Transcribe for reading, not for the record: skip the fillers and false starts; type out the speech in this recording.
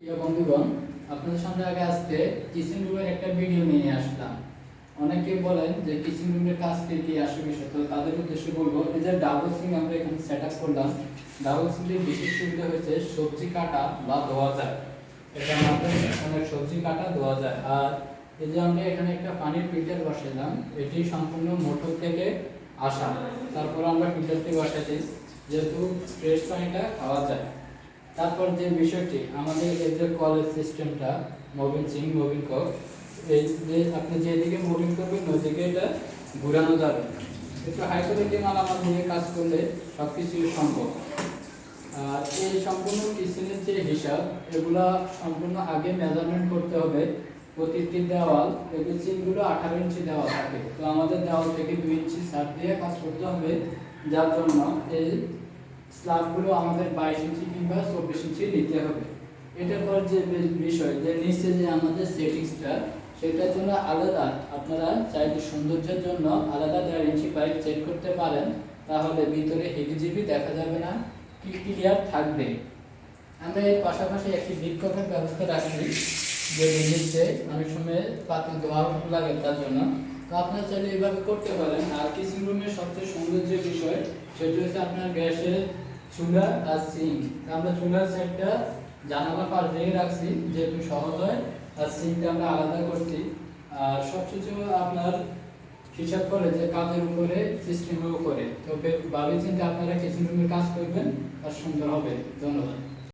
প্রিয় বন্ধুগণ, আপনাদের সামনে আগে আজকে কিচেন রুমের একটা ভিডিও নিয়ে আসলাম। অনেকে বলেন যে কিচেন রুমের কাজ কি আসে বিষয়, তো তাদের উদ্দেশ্যে বলবো এই যে ডাবল সিঙ্ক আমরা এখানে সেট আপ করলাম। ডাবল সিঙ্কের বিশেষ সুবিধা হচ্ছে সবজি কাটা বা ধোয়া যায়, এটা আমাদের অনেক সবজি কাটা ধোয়া যায়। আর এই যে আমরা এখানে একটা পানির ফিল্টার বসাইলাম, এটি সম্পূর্ণ মোটর থেকে আসা, তারপর আমরা ফিল্টারটি বসাইছি যেহেতু ফ্রেশ পানিটা খাওয়া যায়। তারপর যে বিষয়টি আমাদের এই যে কলেজ সিস্টেমটা মুভিং সিঙ্ক মুভিং কক, এই যে আপনি যেদিকে মুভিং করবেন ওইদিকে এটা ঘুরানো যাবে। একটু হাই কোয়ালিটি মালামাল দিয়ে কাজ করলে সব কিছুই সম্ভব। আর এই সম্পূর্ণ কিচেনের যে হিসাব, এগুলা সম্পূর্ণ আগে মেজারমেন্ট করতে হবে। প্রতিটি দেওয়াল এগুলো সিঙ্কগুলো 18 ইঞ্চি দেওয়াল থাকে, তো আমাদের দেওয়াল থেকে 2 ইঞ্চি ছাড় দিয়ে কাজ করতে হবে, যার জন্য এই স্ল্যাবগুলো আমাদের 22 ইঞ্চি কিংবা 24 ইঞ্চি নিতে হবে। এটার পর যে বিষয় যে নিচে যে আমাদের সেটিংসটা, সেটার জন্য আলাদা আপনারা চাইলে সৌন্দর্যের জন্য আলাদা 1.5 ইঞ্চি পাইপ সেট করতে পারেন, তাহলে ভিতরে হেভিজিবি দেখা যাবে না, ক্লিয়ার থাকবে। আমরা এর পাশাপাশি একটি বিক্ষোভের ব্যবস্থা রাখছি, যে নিচে অনেক সময় পাতি ধোয়া লাগে তার জন্য, তো আপনারা চাইলে এইভাবে করতে পারেন। আর কিচেন রুমের সবচেয়ে সৌন্দর্য বিষয় সেটা হচ্ছে আপনার গ্যাসের চুলা আর সিঙ্ক। আমরা চুলার সাইডটা জানালা পাশ দিয়ে রাখছি যেহেতু সহজ হয়, আর সিঙ্কটা আমরা আলাদা করছি। আর সবকিছু আপনার হিসাব করে যে কাজের উপরে সিস্টেমের উপরে, তো ভাবি চিন্তা আপনারা কিচেন রুমের কাজ করবেন আর সুন্দর হবে। ধন্যবাদ।